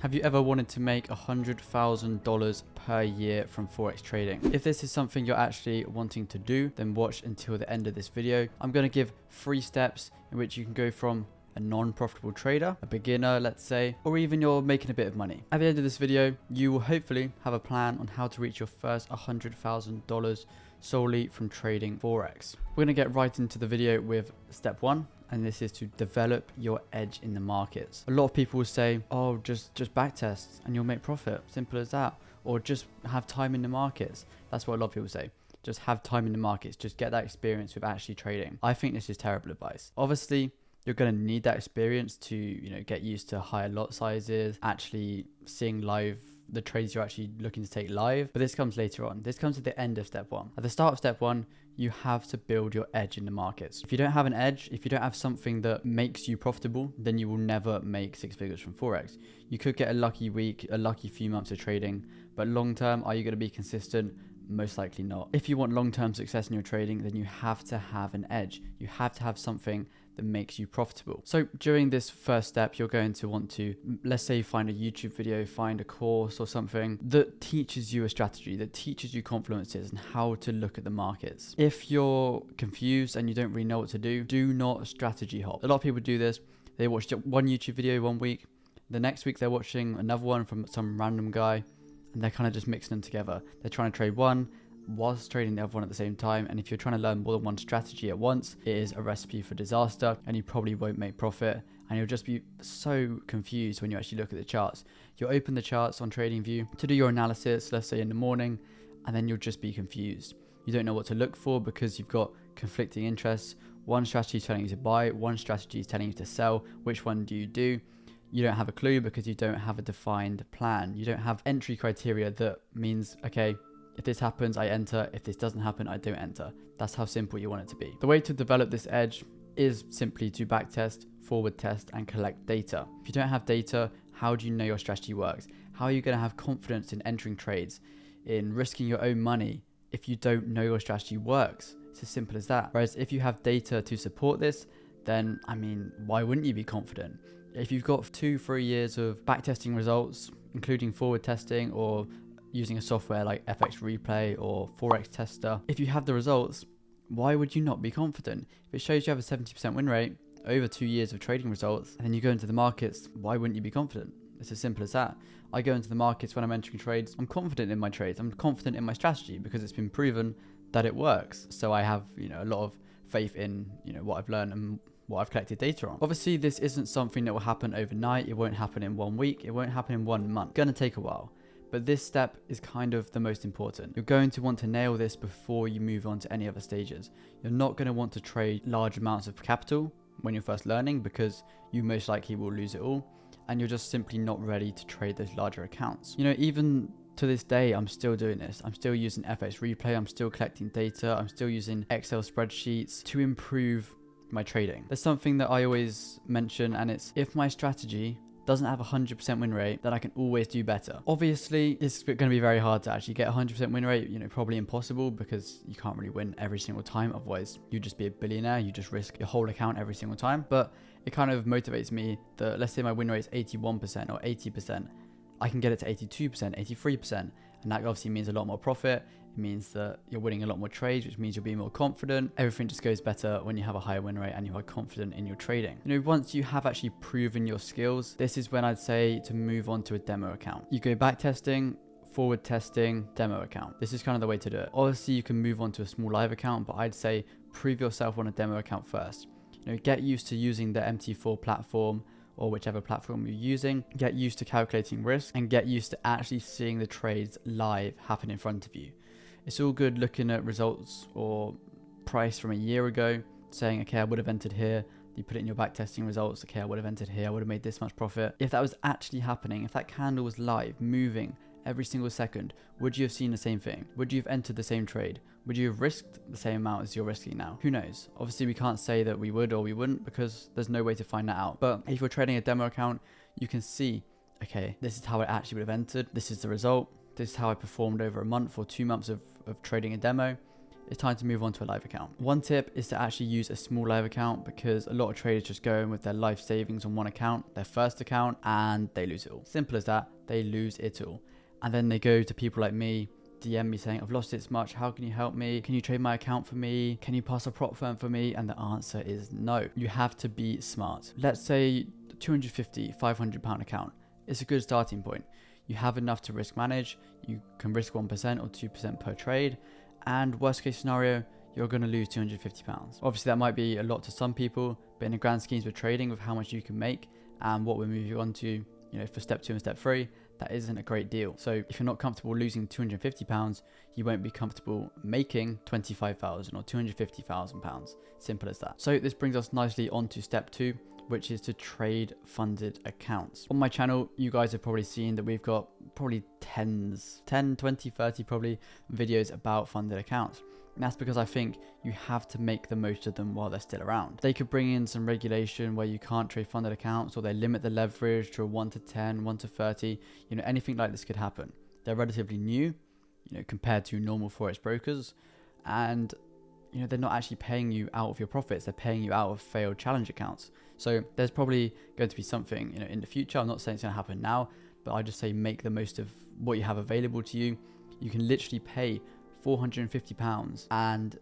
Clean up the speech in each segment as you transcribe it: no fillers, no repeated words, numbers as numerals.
Have you ever wanted to make $100,000 per year from Forex trading? If this is something you're actually wanting to do, then watch until the end of this video. I'm going to give 3 steps in which you can go from a non-profitable trader, a beginner, let's say, or even you're making a bit of money. At the end of this video, you will hopefully have a plan on how to reach your first $100,000 solely from trading Forex. We're going to get right into the video with step 1. And this is to develop your edge in the markets. A lot of people will say, oh, just back test and you'll make profit. Simple as that. Or just have time in the markets. That's what a lot of people say. Just have time in the markets. Just get that experience with actually trading. I think this is terrible advice. Obviously, you're going to need that experience to, get used to higher lot sizes, actually seeing live the trades you're actually looking to take live. But this comes later on. This comes at the end of step 1. At the start of step 1, you have to build your edge in the markets. If you don't have an edge, if you don't have something that makes you profitable, then you will never make 6 figures from Forex. You could get a lucky week, a lucky few months of trading, but long term, are you going to be consistent? Most likely not. If you want long-term success in your trading, then you have to have an edge. You have to have something that makes you profitable. So during this first step, you're going to want to, let's say, find a YouTube video, find a course or something that teaches you a strategy, that teaches you confluences and how to look at the markets. If you're confused and you don't really know what to do, do not strategy hop. A lot of people do this. They watch one YouTube video one week. The next week they're watching another one from some random guy, and they're kind of just mixing them together. They're trying to trade one whilst trading the other one at the same time. And if you're trying to learn more than one strategy at once, it is a recipe for disaster, and you probably won't make profit. And you'll just be so confused when you actually look at the charts. You'll open the charts on TradingView to do your analysis, let's say in the morning, and then you'll just be confused. You don't know what to look for because you've got conflicting interests. One strategy is telling you to buy, one strategy is telling you to sell. Which one do? You don't have a clue because you don't have a defined plan. You don't have entry criteria that means, okay, if this happens, I enter. If this doesn't happen, I don't enter. That's how simple you want it to be. The way to develop this edge is simply to backtest, forward test, and collect data. If you don't have data, how do you know your strategy works? How are you going to have confidence in entering trades, in risking your own money if you don't know your strategy works? It's as simple as that. Whereas if you have data to support this, then, why wouldn't you be confident? If you've got 2-3 years of backtesting results, including forward testing or using a software like FX Replay or Forex Tester, if you have the results, why would you not be confident? If it shows you have a 70% win rate over 2 years of trading results, and then you go into the markets, why wouldn't you be confident? It's as simple as that. I go into the markets when I'm entering trades. I'm confident in my trades. I'm confident in my strategy because it's been proven that it works. So I have, a lot of faith in, what I've learned and what I've collected data on. Obviously, this isn't something that will happen overnight. It won't happen in 1 week. It won't happen in 1 month. It's going to take a while. But this step is kind of the most important. You're going to want to nail this before you move on to any other stages. You're not going to want to trade large amounts of capital when you're first learning because you most likely will lose it all. And you're just simply not ready to trade those larger accounts. Even to this day, I'm still doing this. I'm still using FX Replay. I'm still collecting data. I'm still using Excel spreadsheets to improve my trading. There's something that I always mention, and it's if my strategy doesn't have a 100% win rate, then I can always do better. Obviously, it's going to be very hard to actually get a 100% win rate, probably impossible because you can't really win every single time. Otherwise, you'd just be a billionaire. You just risk your whole account every single time. But it kind of motivates me that, let's say my win rate is 81% or 80%. I can get it to 82%, 83%. And that obviously means a lot more profit. It means that you're winning a lot more trades, which means you'll be more confident. Everything just goes better when you have a higher win rate and you are confident in your trading. Once you have actually proven your skills, this is when I'd say to move on to a demo account. You go back testing, forward testing, demo account. This is kind of the way to do it. Obviously, you can move on to a small live account, but I'd say prove yourself on a demo account first. Get used to using the MT4 platform or whichever platform you're using, get used to calculating risk and get used to actually seeing the trades live happen in front of you. It's all good looking at results or price from a year ago, saying, okay, I would have entered here. You put it in your back testing results. Okay, I would have entered here. I would have made this much profit. If that was actually happening, if that candle was live, moving every single second, would you have seen the same thing? Would you have entered the same trade? Would you have risked the same amount as you're risking now? Who knows? Obviously, we can't say that we would or we wouldn't because there's no way to find that out. But if you're trading a demo account, you can see, okay, this is how I actually would have entered. This is the result. This is how I performed over a month or 2 months of trading a demo. it's time to move on to a live account. One tip is to actually use a small live account, because a lot of traders just go in with their life savings on one account, their first account, and they lose it all. Simple as that. They lose it all. And then they go to people like me, DM me saying, I've lost this much. How can you help me? Can you trade my account for me? Can you pass a prop firm for me? And the answer is no. You have to be smart. Let's say £250, £500 account. It's a good starting point. You have enough to risk manage. You can risk 1% or 2% per trade. And worst case scenario, you're going to lose £250. Obviously, that might be a lot to some people, but in the grand schemes of trading, with how much you can make and what we're moving on to, for step 2 and step 3, that isn't a great deal. So if you're not comfortable losing £250, you won't be comfortable making £25,000 or £250,000. Simple as that. So this brings us nicely on to step 2, which is to trade funded accounts. On my channel, you guys have probably seen that we've got probably 10, 20, 30 probably videos about funded accounts. And that's because I think you have to make the most of them while they're still around. They could bring in some regulation where you can't trade funded accounts, or they limit the leverage to a 1 to 10, 1 to 30. Anything like this could happen. They're relatively new, compared to normal Forex brokers. And, they're not actually paying you out of your profits. They're paying you out of failed challenge accounts. So there's probably going to be something, in the future. I'm not saying it's going to happen now, but I just say make the most of what you have available to you. You can literally pay £450 and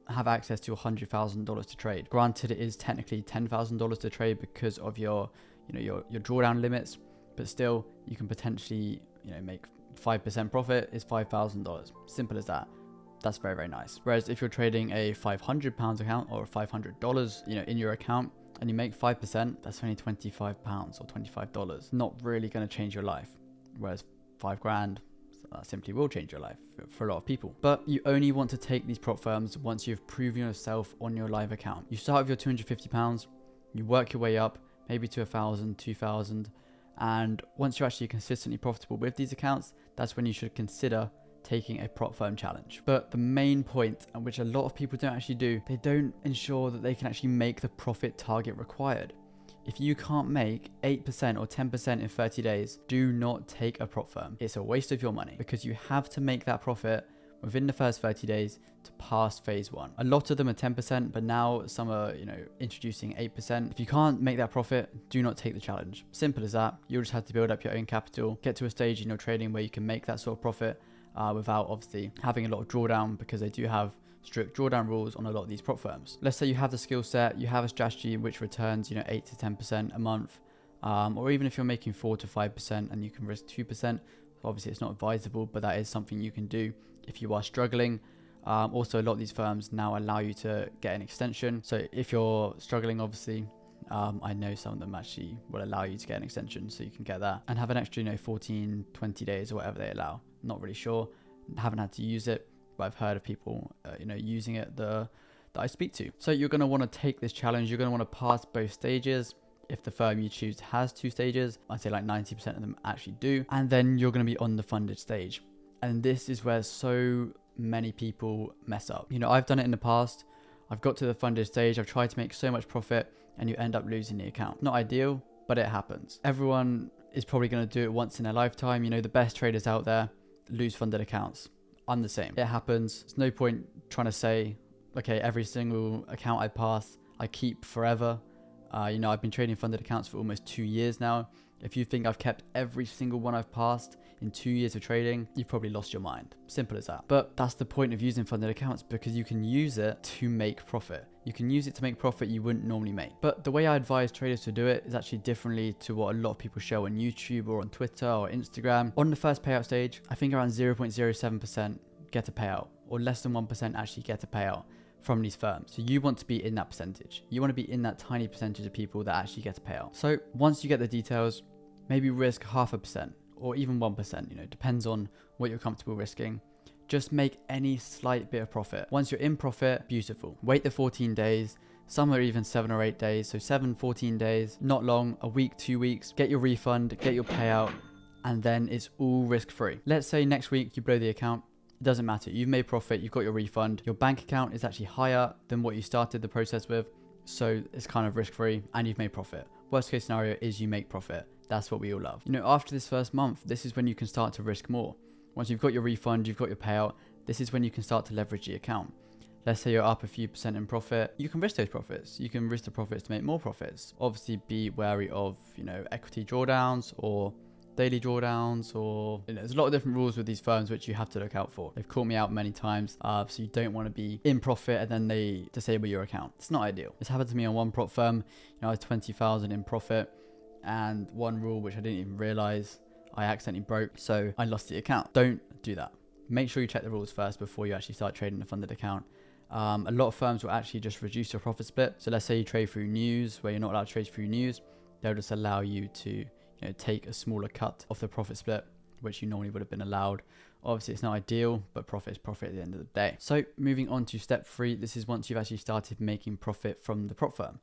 have access to $100,000 to trade. Granted, it is technically $10,000 to trade because of your drawdown limits, but still you can potentially, make 5% profit is $5,000. Simple as that. That's very, very nice. Whereas if you're trading a £500 account or $500, in your account, and you make 5%, that's only £25 or $25. Not really going to change your life. Whereas £5,000, that simply will change your life for a lot of people. But you only want to take these prop firms once you've proven yourself on your live account. You start with your £250, you work your way up, maybe to 1,000, 2,000. And once you're actually consistently profitable with these accounts, that's when you should consider taking a prop firm challenge. But the main point, and which a lot of people don't actually do, they don't ensure that they can actually make the profit target required. If you can't make 8% or 10% in 30 days, do not take a prop firm. It's a waste of your money, because you have to make that profit within the first 30 days to pass phase 1. A lot of them are 10%, but now some are, introducing 8%. If you can't make that profit, do not take the challenge. Simple as that. You'll just have to build up your own capital, get to a stage in your trading where you can make that sort of profit without obviously having a lot of drawdown, because they do have strict drawdown rules on a lot of these prop firms. Let's say you have the skill set, you have a strategy which returns 8 to 10% a month, or even if you're making 4 to 5% and you can risk 2%, obviously it's not advisable, but that is something you can do if you are struggling. Also, a lot of these firms now allow you to get an extension. So if you're struggling, obviously, I know some of them actually will allow you to get an extension, so you can get that and have an extra 14, 20 days or whatever they allow. Not really sure, haven't had to use it, but I've heard of people using it that I speak to. So you're going to want to take this challenge. You're going to want to pass both stages. If the firm you choose has 2 stages, I'd say like 90% of them actually do, and then you're going to be on the funded stage. And this is where so many people mess up. I've done it in the past. I've got to the funded stage, I've tried to make so much profit, and you end up losing the account. Not ideal, but it happens. Everyone is probably going to do it once in their lifetime. The best traders out there lose funded accounts. I'm the same. It happens. There's no point trying to say, okay, every single account I pass, I keep forever. I've been trading funded accounts for almost 2 years now. If you think I've kept every single one I've passed in 2 years of trading, you've probably lost your mind. Simple as that. But that's the point of using funded accounts, because you can use it to make profit. You can use it to make profit you wouldn't normally make. But the way I advise traders to do it is actually differently to what a lot of people show on YouTube or on Twitter or Instagram. On the first payout stage, I think around 0.07% get a payout, or less than 1% actually get a payout from these firms. So you want to be in that percentage. You want to be in that tiny percentage of people that actually get a payout. So once you get the details, maybe risk 0.5% or even 1%, depends on what you're comfortable risking. Just make any slight bit of profit. Once you're in profit, beautiful. Wait the 14 days. Some are even 7 or 8 days. So 7, 14 days, not long, a week, 2 weeks, get your refund, get your payout, and then it's all risk-free. Let's say next week you blow the account. It doesn't matter. You've made profit. You've got your refund. Your bank account is actually higher than what you started the process with. So it's kind of risk-free and you've made profit. Worst case scenario is you make profit. That's what we all love. After this first month, this is when you can start to risk more. Once you've got your refund, you've got your payout, this is when you can start to leverage the account. Let's say you're up a few percent in profit. You can risk those profits. You can risk the profits to make more profits. Obviously, be wary of, equity drawdowns or daily drawdowns, or there's a lot of different rules with these firms which you have to look out for. They've caught me out many times, so you don't want to be in profit and then they disable your account. It's not ideal. This happened to me on one prop firm. I was 20,000 in profit, and one rule which I didn't even realize I accidentally broke, so I lost the account. Don't do that. Make sure you check the rules first before you actually start trading a funded account. A lot of firms will actually just reduce your profit split. So let's say you trade through news where you're not allowed to trade through news. They'll just allow you to take a smaller cut of the profit split, which you normally would have been allowed. Obviously, it's not ideal, but profit is profit at the end of the day. So moving on to step 3, this is once you've actually started making profit from the prop firm.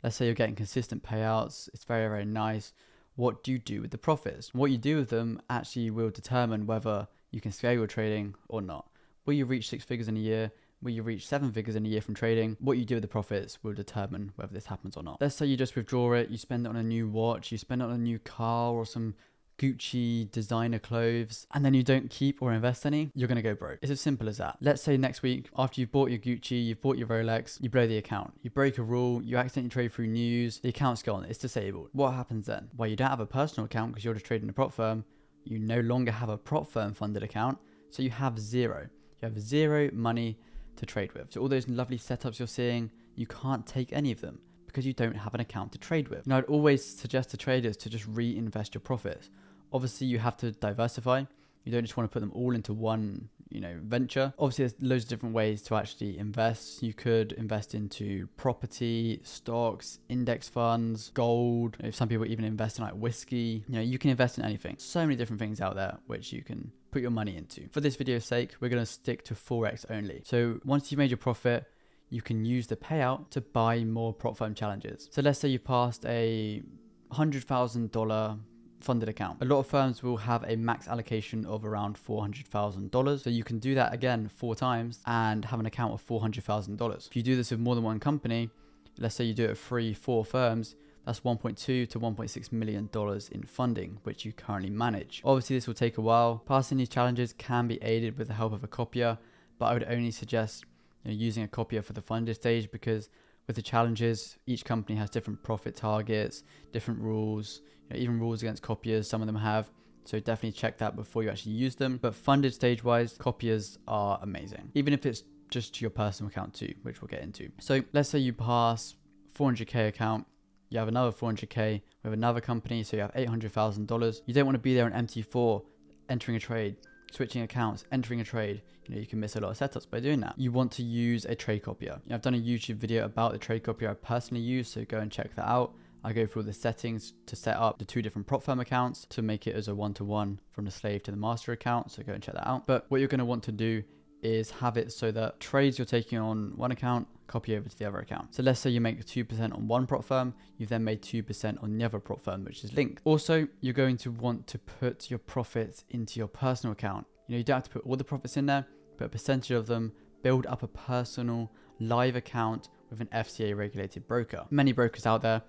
Let's say you're getting consistent payouts. It's very, very nice. What do you do with the profits? What you do with them actually will determine whether you can scale your trading or not. Will you reach 6 figures in a year? Will you reach 7 figures in a year from trading? What you do with the profits will determine whether this happens or not. Let's say you just withdraw it, you spend it on a new watch, you spend it on a new car or some Gucci designer clothes, and then you don't keep or invest any, you're going to go broke. It's as simple as that. Let's say next week, after you've bought your Gucci, you've bought your Rolex, you blow the account. You break a rule, you accidentally trade through news, the account's gone, it's disabled. What happens then? Well, you don't have a personal account because you're just trading a prop firm. You no longer have a prop firm funded account, so you have zero. You have zero money to trade with. So all those lovely setups you're seeing, you can't take any of them because you don't have an account to trade with. Now, I'd always suggest to traders to just reinvest your profits. Obviously, you have to diversify. You don't just want to put them all into one, venture. Obviously, there's loads of different ways to actually invest. You could invest into property, stocks, index funds, gold. If some people even invest in like whiskey, you can invest in anything. So many different things out there which you can put your money into. For this video's sake, we're going to stick to Forex only. So once you've made your profit, you can use the payout to buy more prop firm challenges. So let's say you passed a $100,000 funded account. A lot of firms will have a max allocation of around $400,000. So you can do that again 4 times and have an account of $400,000. If you do this with more than one company, let's say you do it with 3-4 firms, that's $1.2 to $1.6 million in funding, which you currently manage. Obviously, this will take a while. Passing these challenges can be aided with the help of a copier, but I would only suggest using a copier for the funded stage, because with the challenges, each company has different profit targets, different rules, even rules against copiers, some of them have. So definitely check that before you actually use them. But funded stage wise, copiers are amazing, even if it's just to your personal account too, which we'll get into. So let's say you pass 400k account, you have another 400k with another company, so you have $800,000. You don't want to be there on MT4 entering a trade, switching accounts, entering a trade. You can miss a lot of setups by doing that. You want to use a trade copier. I've done a YouTube video about the trade copier I personally use, so go and check that out. I go through all the settings to set up the 2 different prop firm accounts to make it as a one-to-one from the slave to the master account, so go and check that out. But what you're going to want to do is have it so that trades you're taking on one account copy over to the other account. So let's say you make 2% on one prop firm, you've then made 2% on the other prop firm, which is linked. Also, you're going to want to put your profits into your personal account. You don't have to put all the profits in there, but a percentage of them. Build up a personal live account with an FCA regulated broker. Many brokers out there,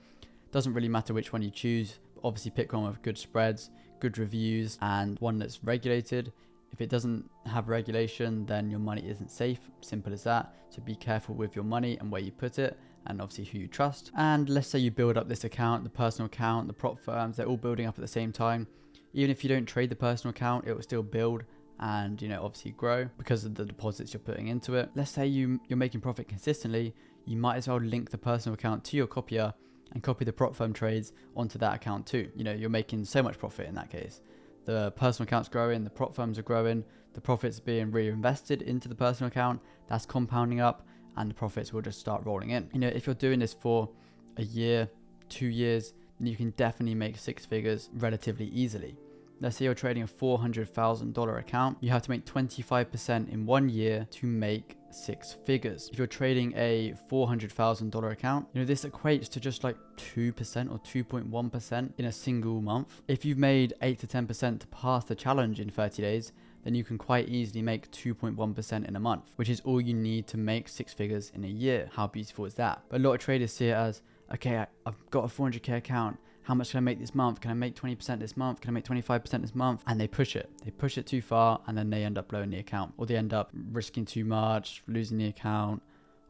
doesn't really matter which one you choose. Obviously pick one with good spreads, good reviews, and one that's regulated. If it doesn't have regulation, then your money isn't safe. Simple as that. So be careful with your money and where you put it, and obviously who you trust. And let's say you build up this account, the personal account, the prop firms, they're all building up at the same time. Even if you don't trade the personal account, it will still build and obviously grow because of the deposits you're putting into it. Let's say you're making profit consistently, you might as well link the personal account to your copier and copy the prop firm trades onto that account too. You're making so much profit in that case. The personal account's growing, the prop firms are growing, the profits being reinvested into the personal account, that's compounding up, and the profits will just start rolling in. If you're doing this for a year, 2 years, then you can definitely make 6 figures relatively easily. Let's say you're trading a $400,000 account, you have to make 25% in 1 year to make 6 figures. If you're trading a $400,000 account, this equates to just like 2% or 2.1% in a single month. If you've made 8 to 10% to pass the challenge in 30 days, then you can quite easily make 2.1% in a month, which is all you need to make 6 figures in a year. How beautiful is that? But a lot of traders see it as, okay, I've got a 400k account. how much can I make this month? Can I make 20% this month? Can I make 25% this month? And they push it. They push it too far, and then they end up blowing the account, or they end up risking too much, losing the account,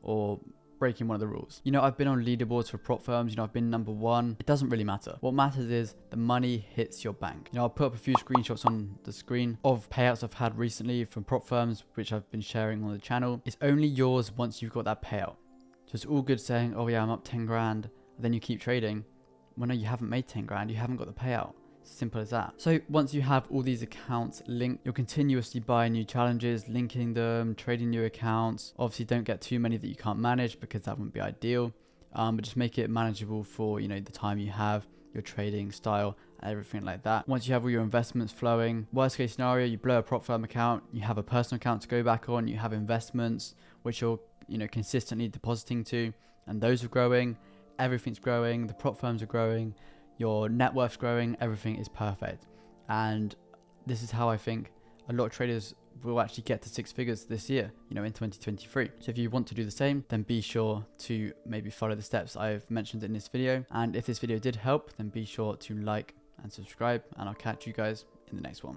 or breaking one of the rules. You know, I've been on leaderboards for prop firms. You know, I've been number 1. It doesn't really matter. What matters is the money hits your bank. You know, I'll put up a few screenshots on the screen of payouts I've had recently from prop firms, which I've been sharing on the channel. It's only yours once you've got that payout. So it's all good saying, oh yeah, I'm up 10 grand, and then you keep trading. Well, no, you haven't made 10 grand. You haven't got the payout. Simple as that. So once you have all these accounts linked, you'll continuously buy new challenges, linking them, trading new accounts. Obviously don't get too many that you can't manage, because that wouldn't be ideal, but just make it manageable for, you know, the time you have, your trading style, everything like that. Once you have all your investments flowing, worst case scenario, you blow a prop firm account, you have a personal account to go back on, you have investments which you're, you know, consistently depositing to, and those are growing, everything's growing, the prop firms are growing, your net worth's growing, everything is perfect. And this is how I think a lot of traders will actually get to 6 figures this year, you know, in 2023. So if you want to do the same, then be sure to maybe follow the steps I've mentioned in this video. And if this video did help, then be sure to like and subscribe, and I'll catch you guys in the next one.